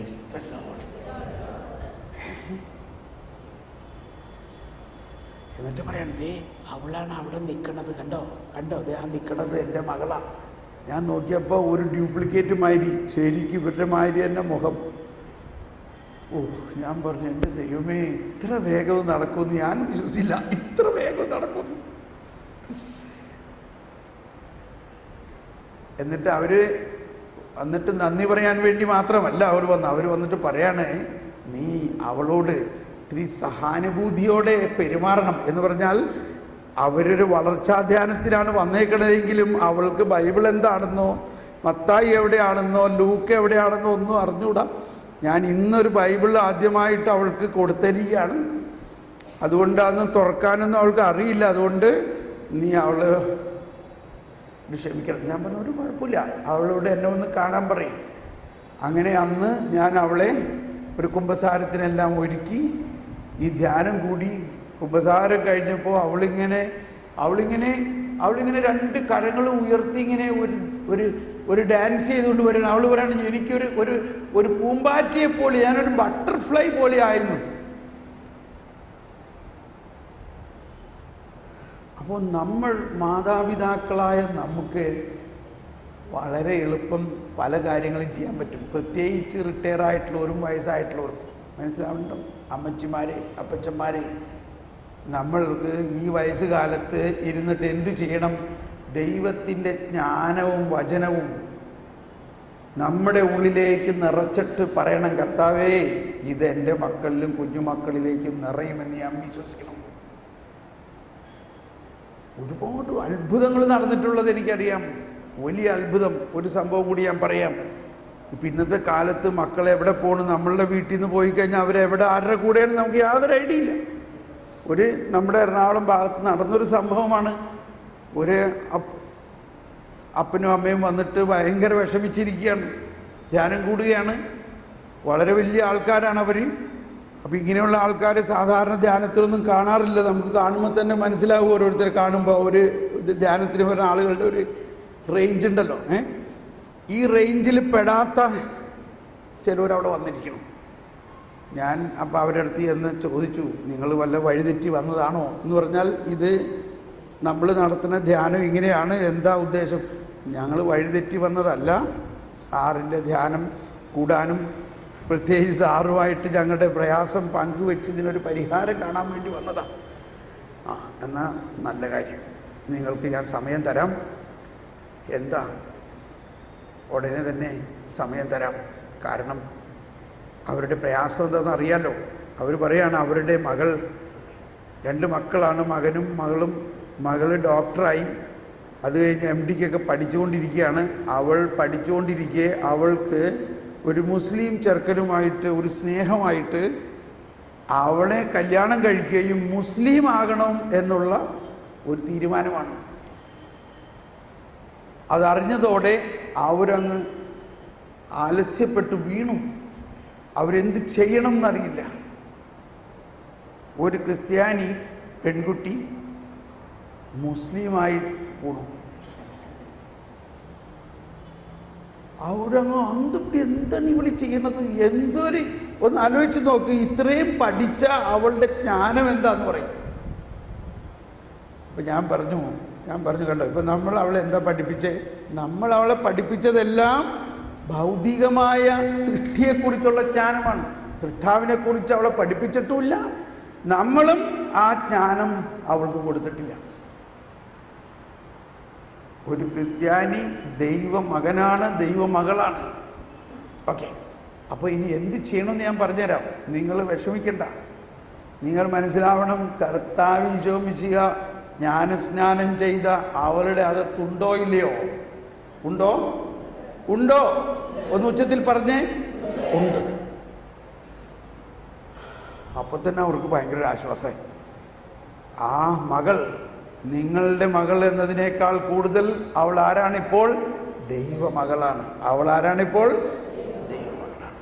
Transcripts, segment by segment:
Price the Lord. എന്നിട്ട് പറയണം, ദേ അവളാണ് അവിടെ നിൽക്കണത്, കണ്ടോ കണ്ടോ, ദേ ആ നിൽക്കണത് എൻ്റെ മകളാണ്. ഞാൻ നോക്കിയപ്പോൾ ഒരു ഡ്യൂപ്ലിക്കേറ്റ് മാതിരി, ശരിക്കും ഇവരുടെ മാതിരി തന്നെ മുഖം. ഓ, ഞാൻ പറഞ്ഞു, എൻ്റെ ദൈവമേ, ഇത്ര വേഗവും നടക്കുമെന്ന് ഞാൻ വിശ്വസിച്ചില്ല, ഇത്ര വേഗവും നടക്കുമെന്ന്. എന്നിട്ട് നന്ദി പറയാൻ വേണ്ടി മാത്രമല്ല അവർ വന്നിട്ട് പറയാണ്, നീ അവളോട് ഇത്തിരി സഹാനുഭൂതിയോടെ പെരുമാറണം എന്ന് പറഞ്ഞാൽ, അവരൊരു വളർച്ചാധ്യാനത്തിലാണ് വന്നേക്കണതെങ്കിലും അവൾക്ക് ബൈബിൾ എന്താണെന്നോ മത്തായി എവിടെയാണെന്നോ ലൂക്ക് എവിടെയാണെന്നോ ഒന്നും അറിഞ്ഞൂടാ. ഞാൻ ഇന്നൊരു ബൈബിൾ ആദ്യമായിട്ട് അവൾക്ക് കൊടുത്തിരിക്കുകയാണ്. അതുകൊണ്ട് അതൊന്നും തുറക്കാനൊന്നും അവൾക്ക് അറിയില്ല. അതുകൊണ്ട് നീ അവള് ക്ഷമിക്കണം. ഞാൻ പറഞ്ഞു, ഒരു കുഴപ്പമില്ല, അവളോട് എന്നെ ഒന്ന് കാണാൻ പറയും. അങ്ങനെ അന്ന് ഞാൻ അവളെ ഒരു കുമ്പസാരത്തിനെല്ലാം ഒരുക്കി ഈ ധ്യാനം കൂടി. കുമ്പസാരം കഴിഞ്ഞപ്പോൾ അവളിങ്ങനെ രണ്ട് കരങ്ങൾ ഉയർത്തി ഇങ്ങനെ ഒരു ഡാൻസ് ചെയ്തുകൊണ്ട് വരണം. അവൾ പറയണം, എനിക്കൊരു പൂമ്പാറ്റിയെ പോലെ, ഞാനൊരു ബട്ടർഫ്ലൈ പോലെ ആയിരുന്നു. അപ്പോൾ നമ്മൾ മാതാപിതാക്കളായ നമുക്ക് വളരെ എളുപ്പം പല കാര്യങ്ങളും ചെയ്യാൻ പറ്റും. പ്രത്യേകിച്ച് റിട്ടയർ ആയിട്ടുള്ളവരും വയസ്സായിട്ടുള്ളവരും മനസ്സിലാവുന്നുണ്ടോ? അമ്മച്ചിമാരെ, അപ്പച്ചന്മാരെ, നമ്മൾക്ക് ഈ വയസ്സുകാലത്ത് ഇരുന്നിട്ട് എന്തു ചെയ്യണം? ദൈവത്തിൻ്റെ ജ്ഞാനവും വചനവും നമ്മുടെ ഉള്ളിലേക്ക് നിറച്ചിട്ട് പറയണം, കർത്താവേ, ഇതെൻ്റെ മക്കളിലും കുഞ്ഞുമക്കളിലേക്കും നിറയുമെന്ന് ഞാൻ വിശ്വസിക്കണം. ഒരുപാട് അത്ഭുതങ്ങൾ നടന്നിട്ടുള്ളത് എനിക്കറിയാം. വലിയ അത്ഭുതം ഒരു സംഭവം കൂടി ഞാൻ പറയാം. ഇപ്പം ഇന്നത്തെ കാലത്ത് മക്കൾ എവിടെ പോകണം, നമ്മളുടെ വീട്ടിൽ നിന്ന് പോയി കഴിഞ്ഞാൽ അവരെവിടെ ആരുടെ കൂടെയാണ് നമുക്ക് യാതൊരു ഐഡിയ ഇല്ല. നമ്മുടെ എറണാകുളം ഭാഗത്ത് നടന്നൊരു സംഭവമാണ്. ഒരു അപ്പനും അമ്മയും വന്നിട്ട് ഭയങ്കര വിഷമിച്ചിരിക്കുകയാണ്, ധ്യാനം കൂടുകയാണ്. വളരെ വലിയ ആൾക്കാരാണ് അവർ. അപ്പോൾ ഇങ്ങനെയുള്ള ആൾക്കാർ സാധാരണ ധ്യാനത്തിലൊന്നും കാണാറില്ല. നമുക്ക് കാണുമ്പോൾ തന്നെ മനസ്സിലാവും, ഓരോരുത്തരെ കാണുമ്പോൾ ഒരു ധ്യാനത്തിന് വരുന്ന ആളുകളുടെ ഒരു റേഞ്ച് ഉണ്ടല്ലോ. ഈ റേഞ്ചിൽ പെടാത്ത ചിലവരവിടെ വന്നിരിക്കണം. ഞാൻ അപ്പോൾ അവരുടെ അടുത്ത് ചെന്ന് ചോദിച്ചു, നിങ്ങൾ വല്ല വഴിതെറ്റി വന്നതാണോ എന്ന് പറഞ്ഞാൽ, ഇത് നമ്മൾ നടത്തുന്ന ധ്യാനം ഇങ്ങനെയാണ്, എന്താ ഉദ്ദേശം? ഞങ്ങൾ വഴിതെറ്റി വന്നതല്ല, സാറിൻ്റെ ധ്യാനം കൂടാനും പ്രത്യേകിച്ച് സാറുമായിട്ട് ഞങ്ങളുടെ പ്രയാസം പങ്കുവെച്ച് ഇതിനൊരു പരിഹാരം കാണാൻ വേണ്ടി വന്നതാണ്. എന്നാൽ നല്ല കാര്യം, നിങ്ങൾക്ക് ഞാൻ സമയം തരാം. എന്താ? ഉടനെ തന്നെ സമയം തരാം. കാരണം അവരുടെ പ്രയാസം എന്താണെന്ന് അറിയാമല്ലോ. അവർ പറയാണ്, അവരുടെ മകൾ, 2 മക്കളാണ്, മകനും മകളും. മകൾ ഡോക്ടറായി, അത് കഴിഞ്ഞ് MD-ക്കൊക്കെ പഠിച്ചുകൊണ്ടിരിക്കുകയാണ്. അവൾ പഠിച്ചുകൊണ്ടിരിക്കെ അവൾക്ക് ഒരു മുസ്ലിം ചെറുക്കനുമായിട്ട് ഒരു സ്നേഹമായിട്ട് അവളെ കല്യാണം കഴിക്കുകയും മുസ്ലിം ആകണം എന്നുള്ള ഒരു തീരുമാനമാണ്. അതറിഞ്ഞതോടെ അവരങ്ങ് ആലസ്യപ്പെട്ടു വീണു. അവരെന്ത് ചെയ്യണം എന്നറിയില്ല. ഒരു ക്രിസ്ത്യാനി പെൺകുട്ടി മുസ്ലിമായി പോണു. അവരങ്ങ് അന്തപ്പടി, എന്താണ് ഇവളി ചെയ്യണത്? ഒന്ന് ആലോചിച്ച് നോക്ക്. ഇത്രയും പഠിച്ച അവളുടെ ജ്ഞാനം എന്താന്ന് പറയും. അപ്പം ഞാൻ പറഞ്ഞു കണ്ടോ, ഇപ്പം നമ്മൾ അവളെ എന്താ പഠിപ്പിച്ചേ? നമ്മൾ അവളെ പഠിപ്പിച്ചതെല്ലാം ഭൗതികമായ സൃഷ്ടിയെക്കുറിച്ചുള്ള ജ്ഞാനമാണ്. സൃഷ്ടാവിനെക്കുറിച്ച് അവളെ പഠിപ്പിച്ചിട്ടുമില്ല. നമ്മളും ആ ജ്ഞാനം അവൾക്ക് കൊടുത്തിട്ടില്ല. ഒരു ക്രിസ്ത്യാനി ദൈവമകനാണ്, ദൈവമകളാണ്. ഓക്കെ, അപ്പോൾ ഇനി എന്ത് ചെയ്യണമെന്ന് ഞാൻ പറഞ്ഞുതരാം. നിങ്ങൾ വിഷമിക്കണ്ട. നിങ്ങൾ മനസ്സിലാവണം, കർത്താവ് ഈശോ മിശിഹ ജ്ഞാനസ്നാനം ചെയ്ത അവളുടെ അകത്തുണ്ടോ ഇല്ലയോ? ഉണ്ടോ? ഒന്ന് ഉച്ചത്തിൽ പറഞ്ഞേ, ഉണ്ട്. അപ്പോൾ തന്നെ അവർക്ക് ഭയങ്കര ആശ്വാസമായി. ആ മകൾ നിങ്ങളുടെ മകൾ എന്നതിനേക്കാൾ കൂടുതൽ അവൾ ആരാണിപ്പോൾ? ദൈവമകളാണ്. അവൾ ആരാണിപ്പോൾ? ദൈവമകളാണ്.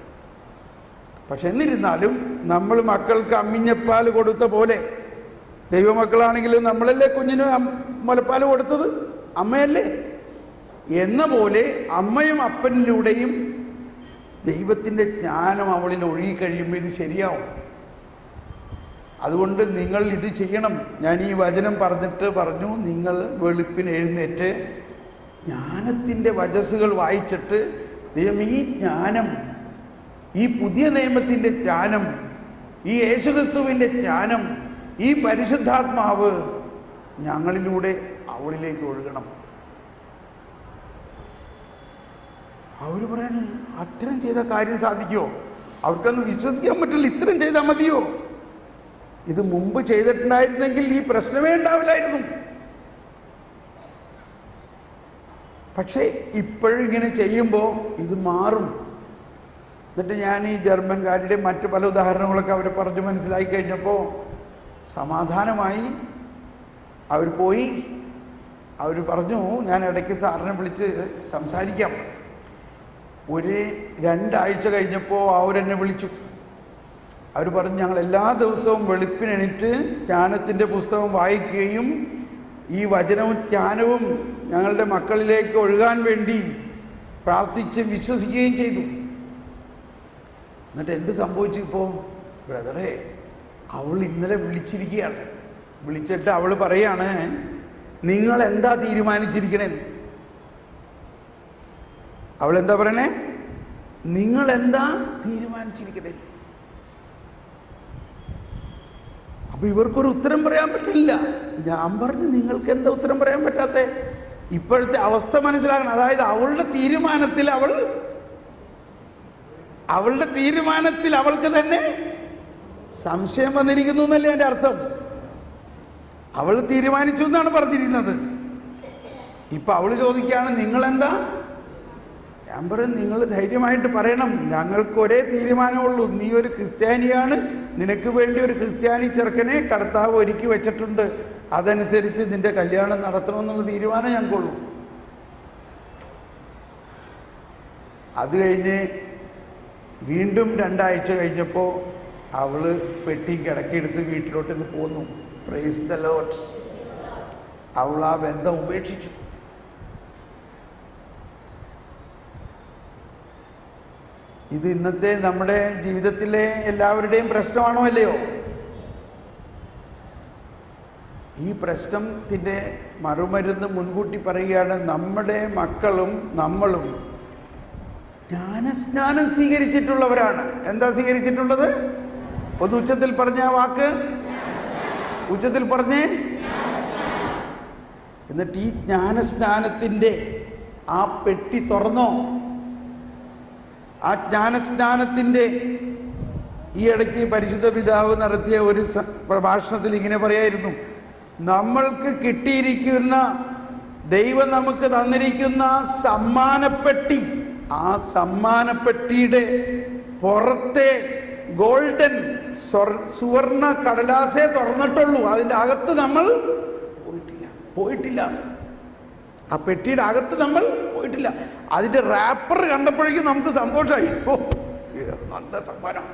പക്ഷെ എന്നിരുന്നാലും നമ്മൾ മക്കൾക്ക് അമ്മിഞ്ഞപ്പാൽ കൊടുത്ത പോലെ, ദൈവമക്കളാണെങ്കിലും നമ്മളല്ലേ കുഞ്ഞിന് മുലപ്പാൽ കൊടുത്തത്? അമ്മയല്ലേ? എന്ന പോലെ അമ്മയും അപ്പനിലൂടെയും ദൈവത്തിൻ്റെ ജ്ഞാനം അവളിൽ ഒഴുകിക്കഴിയുമ്പോൾ ഇത് ശരിയാവും. അതുകൊണ്ട് നിങ്ങൾ ഇത് ചെയ്യണം. ഞാൻ ഈ വചനം പറഞ്ഞിട്ട് പറഞ്ഞു, നിങ്ങൾ വെളുപ്പിന് എഴുന്നേറ്റ് ജ്ഞാനത്തിൻ്റെ വചസ്സുകൾ വായിച്ചിട്ട്, ദൈവം ഈ ജ്ഞാനം, ഈ പുതിയ നിയമത്തിൻ്റെ ജ്ഞാനം, ഈ യേശുക്രിസ്തുവിൻ്റെ ജ്ഞാനം, ഈ പരിശുദ്ധാത്മാവ് ഞങ്ങളിലൂടെ അവളിലേക്ക് ഒഴുകണം. അവർ പറയാണ്, അത്രയും ചെയ്ത കാര്യം സാധിക്കുമോ? അവർക്കൊന്നും വിശ്വസിക്കാൻ പറ്റില്ല. ഇത്രയും ചെയ്താൽ മതിയോ? ഇത് മുമ്പ് ചെയ്തിട്ടുണ്ടായിരുന്നെങ്കിൽ ഈ പ്രശ്നമേ ഉണ്ടാവില്ലായിരുന്നു. പക്ഷേ ഇപ്പോഴിങ്ങനെ ചെയ്യുമ്പോൾ ഇത് മാറും. എന്നിട്ട് ഞാൻ ഈ ജർമ്മൻകാരുടെ മറ്റു പല ഉദാഹരണങ്ങളൊക്കെ അവർ പറഞ്ഞ് മനസ്സിലാക്കി കഴിഞ്ഞപ്പോൾ സമാധാനമായി. അവർ പോയി. അവർ പറഞ്ഞു, ഞാൻ ഇടയ്ക്ക് സാറിനെ വിളിച്ച് സംസാരിക്കാം. 2 ആഴ്ച കഴിഞ്ഞപ്പോൾ അവരെന്നെ വിളിച്ചു. അവർ പറഞ്ഞു, ഞങ്ങൾ എല്ലാ ദിവസവും വെളുപ്പിനെണീറ്റ് ജ്ഞാനത്തിൻ്റെ പുസ്തകം വായിക്കുകയും ഈ വചനവും ജ്ഞാനവും ഞങ്ങളുടെ മക്കളിലേക്ക് ഒഴുകാൻ വേണ്ടി പ്രാർത്ഥിച്ച് വിശ്വസിക്കുകയും ചെയ്തു. എന്നിട്ട് എന്ത് സംഭവിച്ചു? ഇപ്പോൾ ബ്രദറെ, അവൾ ഇന്നലെ വിളിച്ചിരിക്കുകയാണ്. വിളിച്ചിട്ട് അവൾ പറയാണ്, നിങ്ങൾ എന്താ തീരുമാനിച്ചിരിക്കണേന്ന്. അവൾ എന്താ പറയണേ? നിങ്ങൾ എന്താ തീരുമാനിച്ചിരിക്കണേ? അപ്പൊ ഇവർക്കൊരു ഉത്തരം പറയാൻ പറ്റില്ല. ഞാൻ പറഞ്ഞു, നിങ്ങൾക്ക് എന്താ ഉത്തരം പറയാൻ പറ്റാത്ത? ഇപ്പോഴത്തെ അവസ്ഥ മനസ്സിലാക്കണം. അതായത് അവളുടെ തീരുമാനത്തിൽ അവൾക്ക് തന്നെ സംശയം വന്നിരിക്കുന്നു എന്നല്ലേ എൻ്റെ അർത്ഥം. അവൾ തീരുമാനിച്ചു എന്നാണ് പറഞ്ഞിരിക്കുന്നത്. ഇപ്പൊ അവള് ചോദിക്കുകയാണ്, നിങ്ങളെന്താ? ഞാൻ പറയും, നിങ്ങൾ ധൈര്യമായിട്ട് പറയണം, ഞങ്ങൾക്ക് ഒരേ തീരുമാനമുള്ളൂ. നീ ഒരു ക്രിസ്ത്യാനിയാണ്, നിനക്ക് വേണ്ടി ഒരു ക്രിസ്ത്യാനി ചെറുക്കനെ കർത്താവ് ഒരുക്കി വെച്ചിട്ടുണ്ട്, അതനുസരിച്ച് നിന്റെ കല്യാണം നടത്തണമെന്നുള്ള തീരുമാനം ഞങ്ങൾക്കുള്ളൂ. അത് കഴിഞ്ഞ് വീണ്ടും 2 ആഴ്ച കഴിഞ്ഞപ്പോൾ അവള് പെട്ടി കിടക്കിയെടുത്ത് വീട്ടിലോട്ട് പോന്നു. Price the Lord. അവൾ ആ ബന്ധം ഉപേക്ഷിച്ചു. ഇത് ഇന്നത്തെ നമ്മുടെ ജീവിതത്തിലെ എല്ലാവരുടെയും പ്രശ്നമാണോ അല്ലയോ? ഈ പ്രശ്നത്തിൻ്റെ മറുമരുന്ന് മുൻകൂട്ടി പറയുകയാണ്, നമ്മുടെ മക്കളും നമ്മളും ജ്ഞാനസ്നാനം സ്വീകരിച്ചിട്ടുള്ളവരാണ്. എന്താ സ്വീകരിച്ചിട്ടുള്ളത്? ഒന്ന് ഉച്ചത്തിൽ പറഞ്ഞ ആ വാക്ക്, ഉച്ചത്തിൽ പറഞ്ഞേ. എന്നിട്ട് ഈ ജ്ഞാനസ്നാനത്തിൻ്റെ ആ പെട്ടി തുറന്നോ? ആ ജ്ഞാനസ്നാനത്തിൻ്റെ ഈ ഇടയ്ക്ക് പരിശുദ്ധ പിതാവ് നടത്തിയ ഒരു പ്രഭാഷണത്തിൽ ഇങ്ങനെ പറയായിരുന്നു, നമ്മൾക്ക് കിട്ടിയിരിക്കുന്ന, ദൈവം നമുക്ക് തന്നിരിക്കുന്ന സമ്മാനപ്പെട്ടി, ആ സമ്മാനപ്പെട്ടിയുടെ പുറത്തെ ഗോൾഡൻ സുവർണ കടലാസേ തുറന്നിട്ടുള്ളൂ, അതിൻ്റെ അകത്ത് നമ്മൾ പോയിട്ടില്ല. ആ പെട്ടിയുടെ അകത്ത് നമ്മൾ പോയിട്ടില്ല. അതിൻ്റെ റാപ്പർ കണ്ടപ്പോഴേക്കും നമുക്ക് സന്തോഷമായി, ഓ നല്ല സമ്മാനം.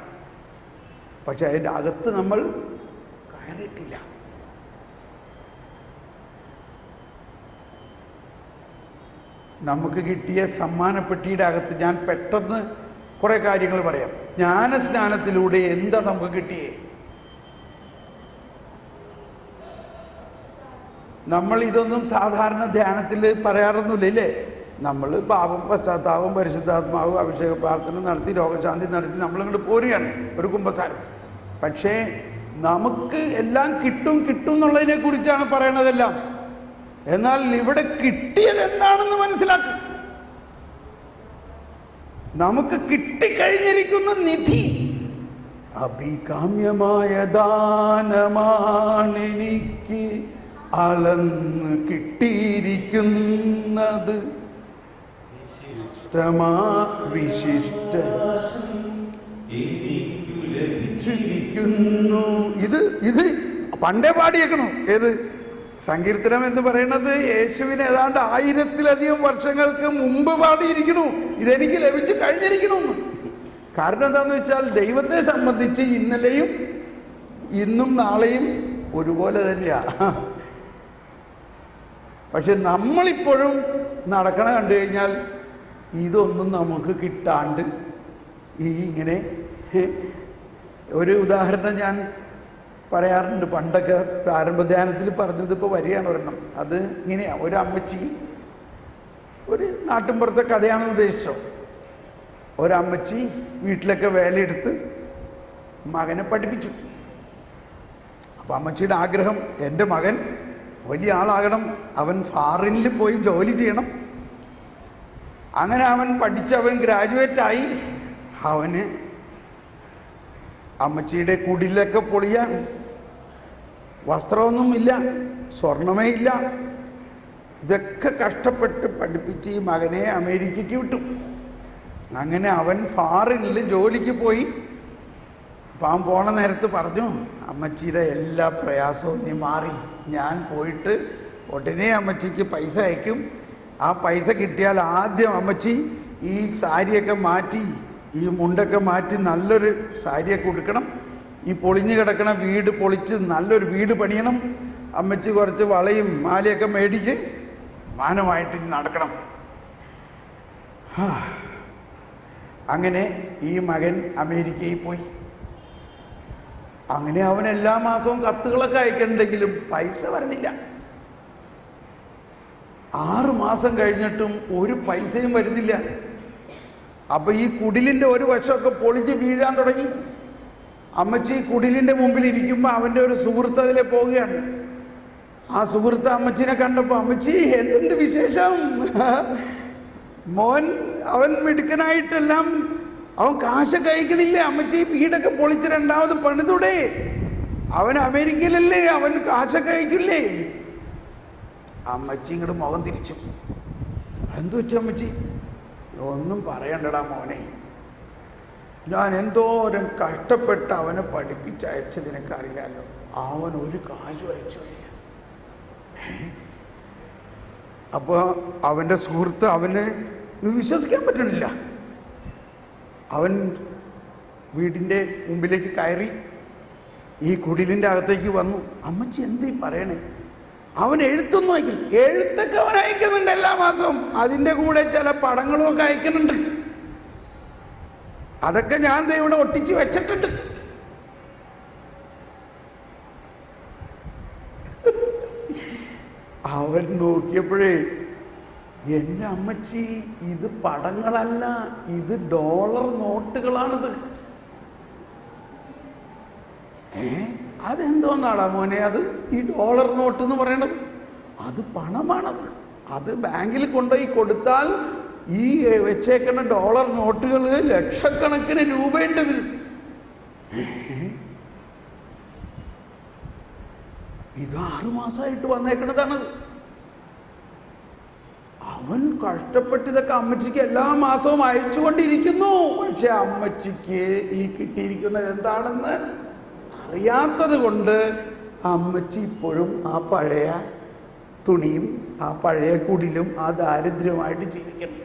പക്ഷെ അതിൻ്റെ അകത്ത് നമ്മൾ കയറിയിട്ടില്ല. നമുക്ക് കിട്ടിയ സമ്മാനപ്പെട്ടിയുടെ അകത്ത് ഞാൻ പെട്ടെന്ന് കുറേ കാര്യങ്ങൾ പറയാം. ജ്ഞാനസ്നാനത്തിലൂടെ എന്താ നമുക്ക് കിട്ടിയേ? നമ്മൾ ഇതൊന്നും സാധാരണ ധ്യാനത്തിൽ പറയാറൊന്നുമില്ലേ? നമ്മൾ പാപം, പശ്ചാത്താപം, പരിശുദ്ധാത്മാവ്, അഭിഷേക പ്രാർത്ഥന നടത്തി, രോഗശാന്തി നടത്തി നമ്മളിങ്ങോട്ട് പോരുകയാണ്, ഒരു കുമ്പസാരം. പക്ഷേ നമുക്ക് എല്ലാം കിട്ടും എന്നുള്ളതിനെ കുറിച്ചാണ് പറയണതെല്ലാം. എന്നാൽ ഇവിടെ കിട്ടിയത് എന്താണെന്ന് മനസ്സിലാക്കും. നമുക്ക് കിട്ടിക്കഴിഞ്ഞിരിക്കുന്ന നിധി അഭികാമ്യമായ ദാനമാണെനിക്ക് അളന്ന് കിട്ടിയിരിക്കുന്നത്, വിശിഷ്ട ഇത് പണ്ടേ പാടിയേക്കണു. ഏത് സങ്കീർത്തനം എന്ന് പറയുന്നത് യേശുവിന് ഏതാണ്ട് 1000-ലധികം വർഷങ്ങൾക്ക് മുമ്പ് പാടിയിരിക്കണു. ഇതെനിക്ക് ലഭിച്ചു കഴിഞ്ഞിരിക്കണമെന്ന്. കാരണം എന്താണെന്ന് വെച്ചാൽ ദൈവത്തെ സംബന്ധിച്ച് ഇന്നലെയും ഇന്നും നാളെയും ഒരുപോലെ തന്നെയാ. പക്ഷെ നമ്മളിപ്പോഴും നടക്കണ കണ്ടു കഴിഞ്ഞാൽ ഇതൊന്നും നമുക്ക് കിട്ടാണ്ട് ഇങ്ങനെ ഒരു ഉദാഹരണം ഞാൻ പറയാറുണ്ട്. പണ്ടൊക്കെ പ്രാരംഭ ധ്യാനത്തിൽ പറഞ്ഞത് ഇപ്പോൾ വരികയാണ് ഒരെണ്ണം. അത് ഇങ്ങനെയാണ്. ഒരു അമ്മച്ചി, ഒരു നാട്ടിൻപുറത്തെ കഥയാണെന്ന് ഉദ്ദേശിച്ചോ. ഒരമ്മച്ചി വീട്ടിലൊക്കെ വേലയെടുത്ത് മകനെ പഠിപ്പിച്ചു. അപ്പം അമ്മച്ചിയുടെ ആഗ്രഹം, എൻ്റെ മകൻ വലിയ ആളാകണം, അവൻ ഫാറിനിൽ പോയി ജോലി ചെയ്യണം. അങ്ങനെ അവൻ പഠിച്ചവൻ ഗ്രാജുവേറ്റായി. അവന് അമ്മച്ചിയുടെ കുടിലൊക്കെ പൊളിയാണ്. വസ്ത്രമൊന്നുമില്ല, സ്വർണമേ ഇല്ല. ഇതൊക്കെ കഷ്ടപ്പെട്ട് പഠിപ്പിച്ച് ഈ മകനെ അമേരിക്കയ്ക്ക് വിട്ടു. അങ്ങനെ അവൻ ഫാറിനിൽ ജോലിക്ക് പോയി. അപ്പം അവൻ പോണ നേരത്ത് പറഞ്ഞു, അമ്മച്ചിയുടെ എല്ലാ പ്രയാസവും നീ മാറി, ഞാൻ പോയിട്ട് ഉടനെ അമ്മച്ചിക്ക് പൈസ അയക്കും. ആ പൈസ കിട്ടിയാൽ ആദ്യം അമ്മച്ചി ഈ സാരിയൊക്കെ മാറ്റി, ഈ മുണ്ടൊക്കെ മാറ്റി നല്ലൊരു സാരിയൊക്കെ കൊടുക്കണം. ഈ പൊളിഞ്ഞു കിടക്കണ വീട് പൊളിച്ച് നല്ലൊരു വീട് പണിയണം. അമ്മച്ചി കുറച്ച് വളയും മാലയൊക്കെ മേടിച്ച് മാനമായിട്ട് നടക്കണം. അങ്ങനെ ഈ മകൻ അമേരിക്കയിൽ പോയി. അങ്ങനെ അവൻ എല്ലാ മാസവും കത്തുകളൊക്കെ അയക്കണ്ടെങ്കിലും പൈസ വരണില്ല. 6 മാസം കഴിഞ്ഞിട്ടും ഒരു പൈസയും വരുന്നില്ല. അപ്പം ഈ കുടിലിൻ്റെ ഒരു വശമൊക്കെ പൊളിഞ്ഞ് വീഴാൻ തുടങ്ങി. അമ്മച്ചി കുടിലിൻ്റെ മുമ്പിൽ ഇരിക്കുമ്പോൾ അവൻ്റെ ഒരു സുഹൃത്ത് അതിലെ പോവുകയാണ്. ആ സുഹൃത്ത് അമ്മച്ചിനെ കണ്ടപ്പോൾ, അമ്മച്ചി എന്തുണ്ട് വിശേഷം? മോൻ അവൻ മിടുക്കനായിട്ടെല്ലാം അവൻ കാശൊക്കെ അയക്കണില്ല. അമ്മച്ചി വീടൊക്കെ പൊളിച്ച് രണ്ടാമത് പണിതൂടെ? അവൻ അമേരിക്കയിലല്ലേ, അവൻ കാശൊക്കെ അയക്കില്ലേ? അമ്മച്ചി ഇങ്ങോട്ട് മുഖം തിരിച്ചു. എന്തു പറ്റി അമ്മച്ചി? ഒന്നും പറയണ്ടടാ മോനെ, ഞാൻ എന്തോരം കഷ്ടപ്പെട്ട് അവനെ പഠിപ്പിച്ചയച്ചത് നിനക്കറിയാലോ. അവൻ ഒരു കാശും അയച്ചതില്ല. അപ്പോൾ അവൻ്റെ സുഹൃത്ത് അവന് വിശ്വസിക്കാൻ പറ്റണില്ല. അവൻ വീടിൻ്റെ മുമ്പിലേക്ക് കയറി ഈ കുടിലിൻ്റെ അകത്തേക്ക് വന്നു. അമ്മച്ചി എന്തീ പറയണേ? അവൻ എഴുത്തൊന്നും അയക്കില്ല. എഴുത്തൊക്കെ അവൻ അയക്കുന്നുണ്ട് എല്ലാ മാസവും. അതിൻ്റെ കൂടെ ചില പടങ്ങളും ഒക്കെ അയക്കുന്നുണ്ട്. അതൊക്കെ ഞാൻ ഇവിടെ ഒട്ടിച്ച് വെച്ചിട്ടുണ്ട്. അവൻ നോക്കിയപ്പോഴേ, എൻ്റെ അമ്മച്ചി, ഇത് പടങ്ങളല്ല, ഇത് ഡോളർ നോട്ടുകളാണിത്. അതെന്തോന്നാടാ മോനെ അത്? ഈ ഡോളർ നോട്ട് എന്ന് പറയണത് അത് പണമാണത്. അത് ബാങ്കിൽ കൊണ്ടുപോയി കൊടുത്താൽ ഈ വെച്ചേക്കുന്ന ഡോളർ നോട്ടുകൾ ലക്ഷക്കണക്കിന് രൂപയുണ്ട്. ഇത് 6 മാസമായിട്ട് വന്നേക്കണതാണ്. അവൻ കഷ്ടപ്പെട്ട് ഇതൊക്കെ അമ്മച്ചിക്ക് എല്ലാ മാസവും അയച്ചുകൊണ്ടിരിക്കുന്നു. പക്ഷെ അമ്മച്ചിക്ക് ഈ കിട്ടിയിരിക്കുന്നത് എന്താണെന്ന് അറിയാത്തത് കൊണ്ട് അമ്മച്ചി ഇപ്പോഴും ആ പഴയ തുണിയും ആ പഴയ കുടിലും ആ ദാരിദ്ര്യമായിട്ട് ജീവിക്കണം.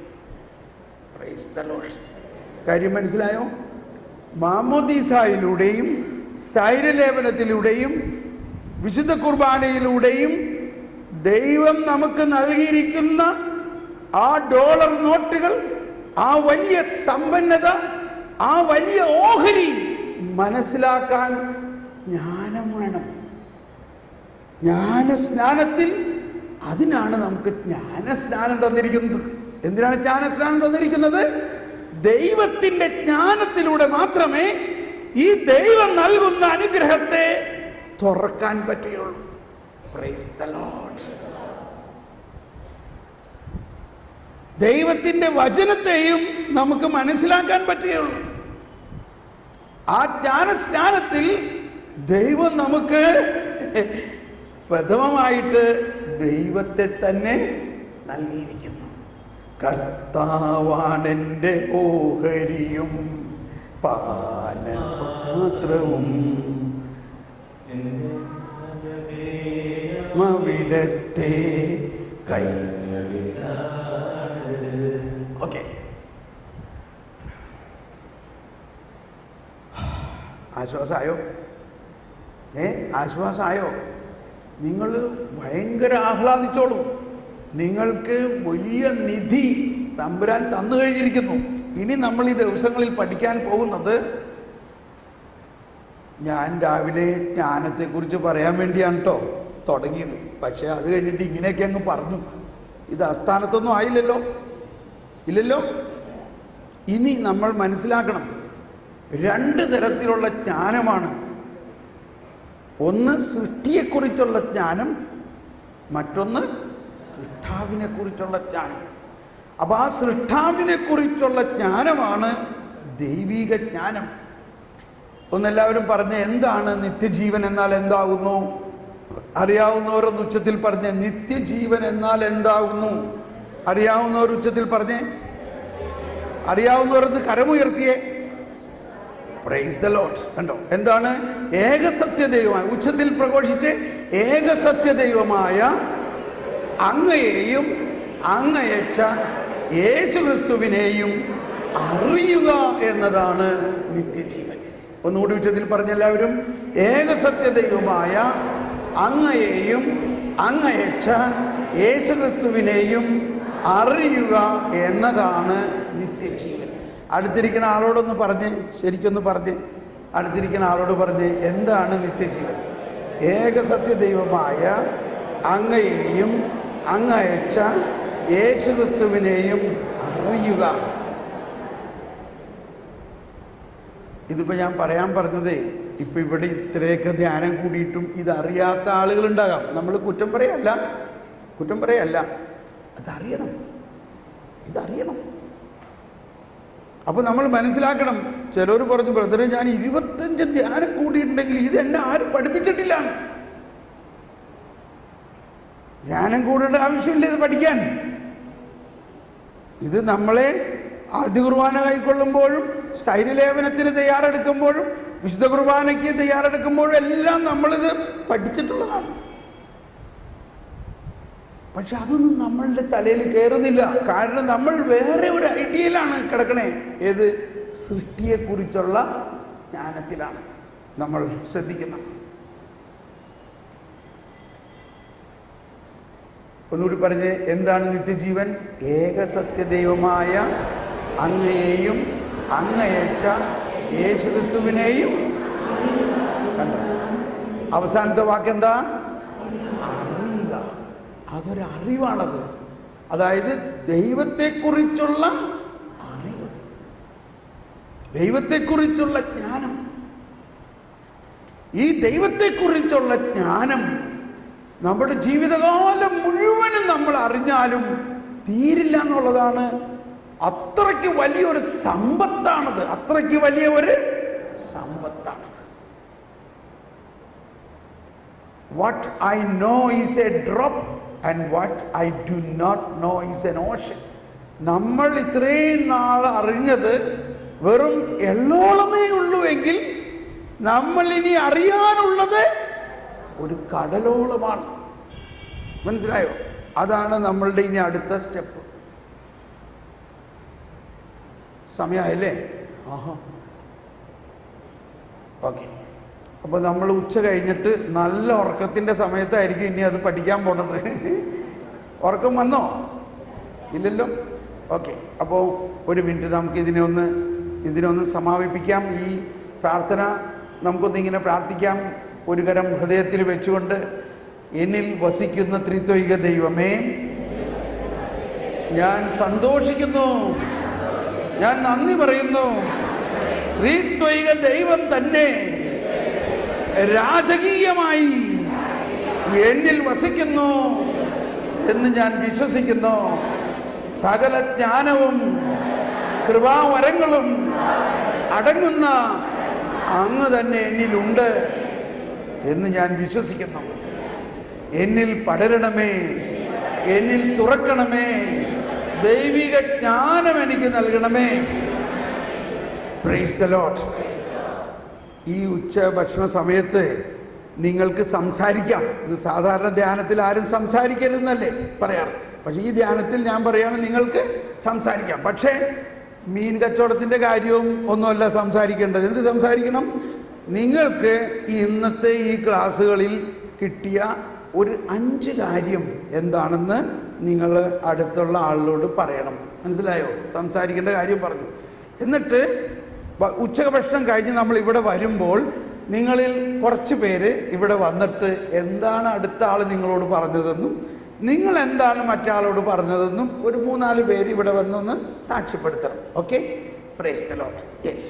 Price the Lord. കാര്യം മനസ്സിലായോ? മാമോദീസായിലൂടെയും സ്ഥൈര്യലേപനത്തിലൂടെയും വിശുദ്ധ കുർബാനയിലൂടെയും ദൈവം നമുക്ക് നൽകിയിരിക്കുന്ന ആ ഡോളർ നോട്ടുകൾ, ആ വലിയ സമ്പന്നത, ആ വലിയ ഓഹരി മനസ്സിലാക്കാൻ ജ്ഞാനം വേണം. ജ്ഞാനസ്നാനത്തിൽ അതിനാണ് നമുക്ക് ജ്ഞാനസ്നാനം തന്നിരിക്കുന്നത്. എന്തിനാണ് ജ്ഞാനസ്നാനം തന്നിരിക്കുന്നത്? ദൈവത്തിൻ്റെ ജ്ഞാനത്തിലൂടെ മാത്രമേ ഈ ദൈവം നൽകുന്ന അനുഗ്രഹത്തെ തുറക്കാൻ പറ്റുകയുള്ളൂ. Price the Lord. ദൈവത്തിൻ്റെ വചനത്തെയും നമുക്ക് മനസ്സിലാക്കാൻ പറ്റുകയുള്ളൂ. ആ ജ്ഞാനസ്നാനത്തിൽ ദൈവം നമുക്ക് പ്രഥമമായിട്ട് ദൈവത്തെ തന്നെ നൽകിയിരിക്കുന്നു. കർത്താവാണെൻ്റെ ഓഹരിയും പാനപാത്രവും അവിടത്തെ കൈ. ഓക്കെ, ആശ്വാസമായോ? ആശ്വാസമായോ? നിങ്ങൾ ഭയങ്കര ആഹ്ലാദിച്ചോളൂ. നിങ്ങൾക്ക് വലിയ നിധി തമ്പുരാൻ തന്നു കഴിഞ്ഞിരിക്കുന്നു. ഇനി നമ്മൾ ഈ ദിവസങ്ങളിൽ പഠിക്കാൻ പോകുന്നത്, ഞാൻ രാവിലെ ജ്ഞാനത്തെക്കുറിച്ച് പറയാൻ വേണ്ടിയാണ് കേട്ടോ തുടങ്ങിയത്. പക്ഷേ അത് കഴിഞ്ഞിട്ട് ഇങ്ങനെയൊക്കെ അങ്ങ് പറഞ്ഞു. ഇത് ആസ്ഥാനത്തൊന്നും ആയില്ലല്ലോ, ഇല്ലല്ലോ. ഇനി നമ്മൾ മനസ്സിലാക്കണം, 2 തരത്തിലുള്ള ജ്ഞാനമാണ്. ഒന്ന് സൃഷ്ടിയെക്കുറിച്ചുള്ള ജ്ഞാനം, മറ്റൊന്ന് സൃഷ്ടാവിനെ കുറിച്ചുള്ള ജ്ഞാനം. അപ്പോൾ ആ സൃഷ്ടാവിനെ കുറിച്ചുള്ള ജ്ഞാനമാണ് ദൈവിക ജ്ഞാനം. ഒന്നെല്ലാവരും പറഞ്ഞ്, എന്താണ് നിത്യജീവൻ എന്നാൽ എന്താകുന്നു? അറിയാവുന്നവരൊന്ന് ഉച്ചത്തിൽ പറഞ്ഞ്, നിത്യജീവൻ എന്നാൽ എന്താകുന്നു? അറിയാവുന്നവർ ഉച്ചത്തിൽ പറഞ്ഞേ. അറിയാവുന്നവരത് കരമുയർത്തിയേ. Praise the Lord. കണ്ടോ, എന്താണ്? ഏകസത്യദൈവമായ, ഉച്ചത്തിൽ പ്രഘോഷിച്ച്, ഏകസത്യദൈവമായ അങ്ങയെയും അങ്ങയച്ച യേശുക്രിസ്തുവിനെയും അറിയുക എന്നതാണ് നിത്യജീവൻ. ഒന്നുകൂടി ഉച്ചത്തിൽ പറഞ്ഞെല്ലാവരും, ഏകസത്യദൈവമായ അങ്ങയെയും അങ്ങയച്ച യേശുക്രിസ്തുവിനെയും അറിയുക എന്നതാണ് നിത്യജീവൻ. അടുത്തിരിക്കുന്ന ആളോടൊന്ന് പറഞ്ഞ്, ശരിക്കൊന്ന് പറഞ്ഞ്, അടുത്തിരിക്കുന്ന ആളോട് പറഞ്ഞ്, എന്താണ് നിത്യജീവൻ? ഏകസത്യദൈവമായ അങ്ങയെയും അങ്ങയച്ച യേശുക്രിസ്തുവിനെയും അറിയുക. ഇതിപ്പോൾ ഞാൻ പറയാൻ പറഞ്ഞതേ, ഇപ്പം ഇവിടെ ഇത്രയൊക്കെ ധ്യാനം കൂടിയിട്ടും ഇതറിയാത്ത ആളുകളുണ്ടാകാം. നമ്മൾ കുറ്റം പറയല്ല, അതറിയണം, ഇതറിയണം. അപ്പോൾ നമ്മൾ മനസ്സിലാക്കണം. ചിലർ പറഞ്ഞു, ബ്രദറെ ഞാൻ 25 ധ്യാനം കൂടിയിട്ടുണ്ടെങ്കിൽ ഇത് എന്നെ ആരും പഠിപ്പിച്ചിട്ടില്ല. ധ്യാനം കൂടേണ്ട ആവശ്യമില്ല ഇത് പഠിക്കാൻ. ഇത് നമ്മളെ ആദ്യ കുർബാന കൈക്കൊള്ളുമ്പോഴും, സ്ഥൈര്യലേപനത്തിന് തയ്യാറെടുക്കുമ്പോഴും, വിശുദ്ധ കുർബാനയ്ക്ക് തയ്യാറെടുക്കുമ്പോഴും എല്ലാം നമ്മളിത് പഠിച്ചിട്ടുള്ളതാണ്. പക്ഷെ അതൊന്നും നമ്മളുടെ തലയിൽ കയറുന്നില്ല. കാരണം നമ്മൾ വേറെ ഒരു ഐഡിയയിലാണ് കിടക്കണേ. ഏത്? സൃഷ്ടിയെക്കുറിച്ചുള്ള ജ്ഞാനത്തിലാണ് നമ്മൾ ശ്രദ്ധിക്കുന്നത്. ഒന്നുകൂടി പറഞ്ഞ്, എന്താണ് നിത്യജീവൻ? ഏകസത്യദൈവമായ അങ്ങയെയും അങ്ങയച്ച യേശുക്രിസ്തുവിനെയും. കണ്ടോ, അവസാനത്തെ വാക്കെന്താ? അറിയുക. അതൊരറിവാണത്. അതായത് ദൈവത്തെക്കുറിച്ചുള്ള അറിവ്, ദൈവത്തെക്കുറിച്ചുള്ള ജ്ഞാനം. ഈ ദൈവത്തെക്കുറിച്ചുള്ള ജ്ഞാനം നമ്മുടെ ജീവിതകാലം മുഴുവനും നമ്മൾ അറിഞ്ഞാലും തീരില്ല എന്നുള്ളതാണ്. അത്രയ്ക്ക് വലിയൊരു സമ്പത്താണത്, അത്രയ്ക്ക് വലിയ ഒരു സമ്പത്താണത്. What I know is a drop and what I do not know is an ocean. നമ്മൾ ഇത്രയും നാൾ അറിഞ്ഞത് വെറും എള്ളോളമേ ഉള്ളൂ എങ്കിൽ നമ്മൾ ഇനി അറിയാനുള്ളത് ഒരു കടലോളമാണ്. മനസ്സിലായോ? അതാണ് നമ്മളുടെ ഇനി അടുത്ത സ്റ്റെപ്പ്. സമയമായില്ലേ? ഓക്കെ. അപ്പോൾ നമ്മൾ ഉച്ച കഴിഞ്ഞിട്ട് നല്ല ഉറക്കത്തിൻ്റെ സമയത്തായിരിക്കും ഇനി അത് പഠിക്കാൻ പോണത്. ഉറക്കം വന്നോ? ഇല്ലല്ലോ. ഓക്കെ. അപ്പോൾ ഒരു മിനിറ്റ് നമുക്ക് ഇതിനൊന്ന് സമാപിപ്പിക്കാം. ഈ പ്രാർത്ഥന നമുക്കൊന്നിങ്ങനെ പ്രാർത്ഥിക്കാം. ഒരു കരം ഹൃദയത്തിൽ വെച്ചുകൊണ്ട്, എന്നിൽ വസിക്കുന്ന ത്രിത്വൈക ദൈവമേ, ഞാൻ സന്തോഷിക്കുന്നു, ഞാൻ നന്ദി പറയുന്നു. ത്രിത്വൈക ദൈവം തന്നെ രാജകീയമായി എന്നിൽ വസിക്കുന്നു എന്ന് ഞാൻ വിശ്വസിക്കുന്നു. സകല ജ്ഞാനവും കൃപാവരങ്ങളും അടങ്ങുന്ന അങ്ങ് തന്നെ എന്നിലുണ്ട് എന്ന് ഞാൻ വിശ്വസിക്കുന്നു. എന്നിൽ പടരണമേ, എന്നിൽ തുറക്കണമേ, ദൈവിക ജ്ഞാനം എനിക്ക് നൽകണമേ. Price the Lord. ഈ ഉച്ച ഭക്ഷണ സമയത്ത് നിങ്ങൾക്ക് സംസാരിക്കാം. ഇത് സാധാരണ ധ്യാനത്തിൽ ആരും സംസാരിക്കരുതെന്നല്ലേ പറയാറ്. പക്ഷേ ഈ ധ്യാനത്തിൽ ഞാൻ പറയുകയാണ്, നിങ്ങൾക്ക് സംസാരിക്കാം. പക്ഷേ മീൻ കച്ചവടത്തിൻ്റെ കാര്യവും ഒന്നുമല്ല സംസാരിക്കേണ്ടത്. എന്ത് സംസാരിക്കണം? നിങ്ങൾക്ക് ഇന്നത്തെ ഈ ക്ലാസ്സുകളിൽ കിട്ടിയ ഒരു 5 കാര്യം എന്താണെന്ന് നിങ്ങൾ അടുത്തുള്ള ആളിനോട് പറയണം. മനസ്സിലായോ? സംസാരിക്കേണ്ട കാര്യം പറഞ്ഞു. എന്നിട്ട് ഉച്ചഭക്ഷണം കഴിഞ്ഞ് നമ്മൾ ഇവിടെ വരുമ്പോൾ നിങ്ങളിൽ കുറച്ച് പേര് ഇവിടെ വന്നിട്ട് എന്താണ് അടുത്ത ആൾ നിങ്ങളോട് പറഞ്ഞതെന്നും നിങ്ങൾ എന്താണ് മറ്റാളോട് പറഞ്ഞതെന്നും ഒരു 3-4 പേര് ഇവിടെ വന്നൊന്ന് സാക്ഷ്യപ്പെടുത്തണം. Okay, praise the Lord. Yes.